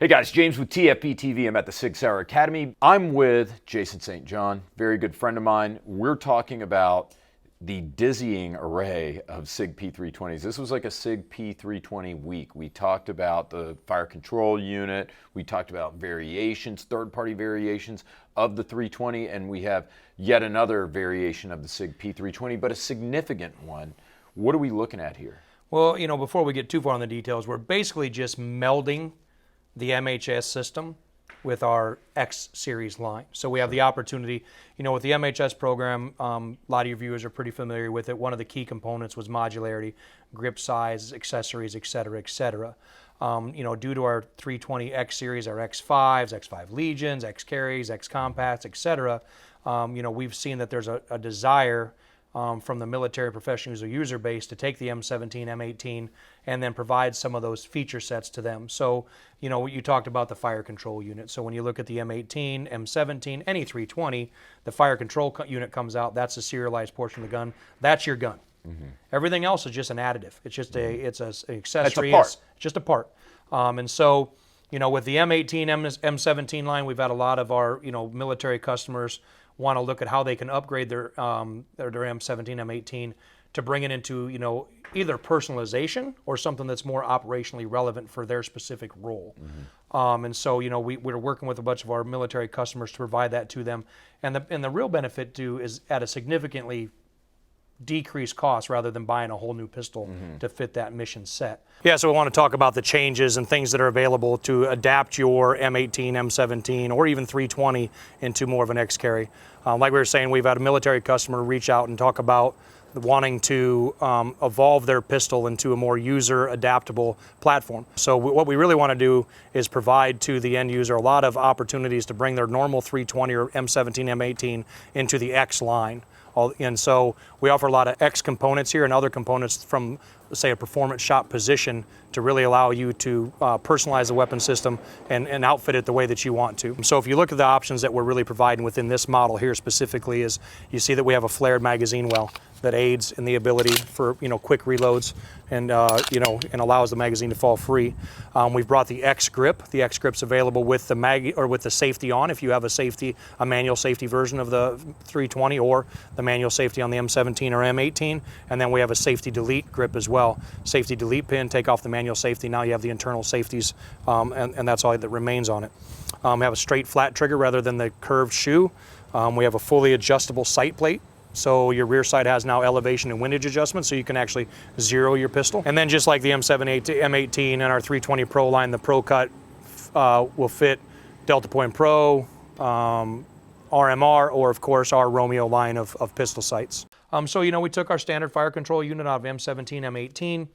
Hey guys, James with TFBTV. I'm at the Sig Sauer Academy. I'm with Jason St. John, very good friend of mine. We're talking about the dizzying array of Sig P320s. This was like a Sig P320 week. We talked about the fire control unit. We talked about variations, third-party variations of the 320, and we have yet another variation of the Sig P320, but a significant one. What are we looking at here? Well, before we get too far on the details, we're basically just melding the MHS system with our X Series line. So we have the opportunity, with the MHS program, a lot of your viewers are pretty familiar with it. One of the key components was modularity, grip size, accessories, et cetera, et cetera. Due to our 320 X Series, our X5s, X5 Legions, X Carries, X Compacts, et cetera, we've seen that there's a desire from the military professionals or user base to take the M17, M18, and then provide some of those feature sets to them. So, you talked about the fire control unit. So when you look at the M18, M17, any 320, the fire control unit comes out. That's the serialized portion of the gun. That's your gun. Mm-hmm. Everything else is just an additive. It's just an accessory. It's just a part. And so, with the M18, M17 line, we've had a lot of our, military customers want to look at how they can upgrade their M17, M18 to bring it into, either personalization or something that's more operationally relevant for their specific role. Mm-hmm. And so, we're working with a bunch of our military customers to provide that to them. And the real benefit is at a significantly decreased cost rather than buying a whole new pistol to fit that mission set. Yeah, so we want to talk about the changes and things that are available to adapt your M18, M17, or even 320 into more of an X carry. Like we were saying, we've had a military customer reach out and talk about wanting to evolve their pistol into a more user adaptable platform. So what we really want to do is provide to the end user a lot of opportunities to bring their normal 320 or M17, M18 into the X line. And so we offer a lot of X components here and other components from, say, a performance shop position to really allow you to personalize the weapon system and outfit it the way that you want to. So if you look at the options that we're really providing within this model here specifically, is you see that we have a flared magazine well that aids in the ability for quick reloads and and allows the magazine to fall free. We've brought the X grip. The X grip's available with the with the safety on if you have a manual safety version of the 320 or the manual safety on the M17 or M18, and then we have a safety delete grip as well. Safety delete pin, take off the manual safety. Now you have the internal safeties, and that's all that remains on it. We have a straight flat trigger rather than the curved shoe. We have a fully adjustable sight plate. So your rear sight has now elevation and windage adjustment, so you can actually zero your pistol. And then just like the M18 and our 320 Pro line, the Pro Cut will fit Delta Point Pro, RMR, or of course our Romeo line of pistol sights. So we took our standard fire control unit out of M17,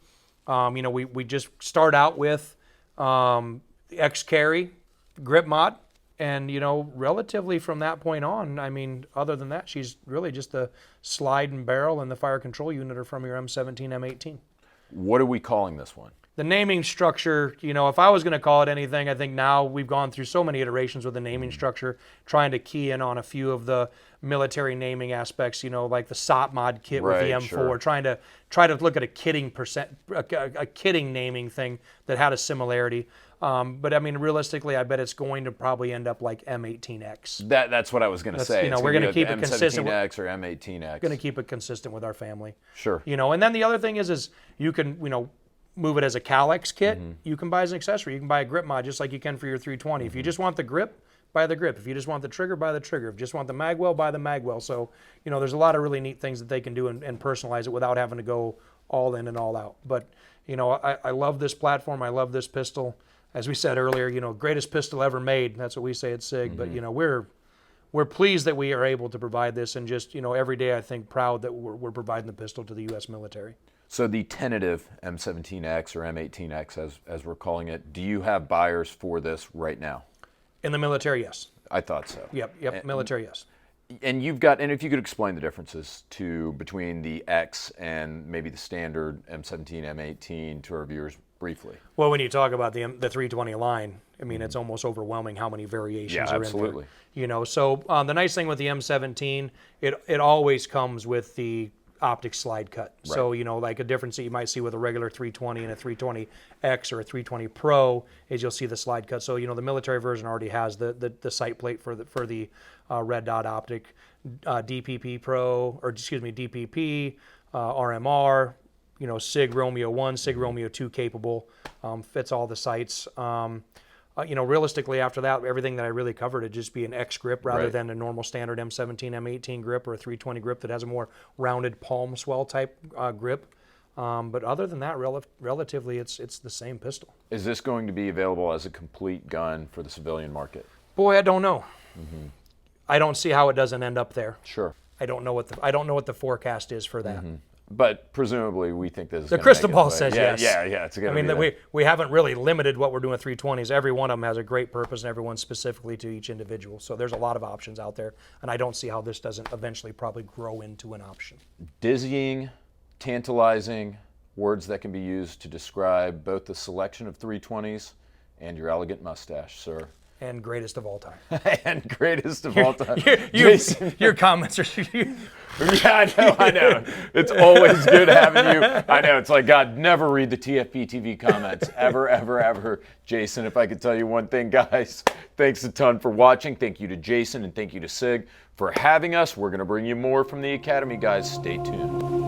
M18. We just start out with the X carry grip mod. And, relatively from that point on, other than that, she's really just the slide and barrel and the fire control unit are from your M17, M18. What are we calling this one? The naming structure, if I was going to call it anything, I think now we've gone through so many iterations with the naming structure, trying to key in on a few of the military naming aspects, like the SOP mod kit with the M4, sure. trying to look at a kitting naming thing that had a similarity. But realistically, I bet it's going to probably end up like M18X. That's what I was going to say. We're going to keep it consistent. M17X or M18X. Going to keep it consistent with our family. Sure. And then the other thing is you can, move it as a Cal-X kit. Mm-hmm. You can buy as an accessory. You can buy a grip mod just like you can for your 320. Mm-hmm. If you just want the grip, buy the grip. If you just want the trigger, buy the trigger. If you just want the magwell, buy the magwell. So, there's a lot of really neat things that they can do and personalize it without having to go all in and all out. But, I love this platform. I love this pistol. As we said earlier, greatest pistol ever made. That's what we say at Sig. Mm-hmm. But, we're pleased that we are able to provide this, and just, every day I think proud that we're providing the pistol to the U.S. military. So the tentative M17X or M18X, as we're calling it, do you have buyers for this right now? In the military, yes. I thought so. Yep, military, yes. And if you could explain the differences between the X and maybe the standard M17, M18 to our viewers briefly. Well, when you talk about the 320 line, it's almost overwhelming how many variations are absolutely. in there. So the nice thing with the M17, it always comes with the optic slide cut. Right. So, like a difference that you might see with a regular 320 and a 320X or a 320 Pro is you'll see the slide cut. So, the military version already has the sight plate for the red dot optic. DPP Pro, or excuse me, DPP, RMR, Sig Romeo 1, Sig Romeo 2 capable, fits all the sights. Realistically, after that, everything that I really covered would just be an X grip rather Right. than a normal standard M17, M18 grip or a 320 grip that has a more rounded palm swell type grip. But other than that, relatively, it's the same pistol. Is this going to be available as a complete gun for the civilian market? Boy, I don't know. I don't see how it doesn't end up there. Sure. I don't know what the forecast is for that. But presumably, we think this is The gonna crystal make ball its way. says Yeah, yes. Yeah, it's going to be that. we haven't really limited what we're doing with 320s. Every one of them has a great purpose, and everyone's specifically to each individual. So there's a lot of options out there, and I don't see how this doesn't eventually probably grow into an option. Dizzying, tantalizing, words that can be used to describe both the selection of 320s and your elegant mustache, sir. And greatest of all time. And greatest of all time. Jason, your comments are. Yeah, I know. It's always good having you. I know, it's like, God, never read the TFBTV comments. Ever, ever, ever. Jason, if I could tell you one thing, guys, thanks a ton for watching. Thank you to Jason and thank you to Sig for having us. We're going to bring you more from the Academy, guys. Stay tuned.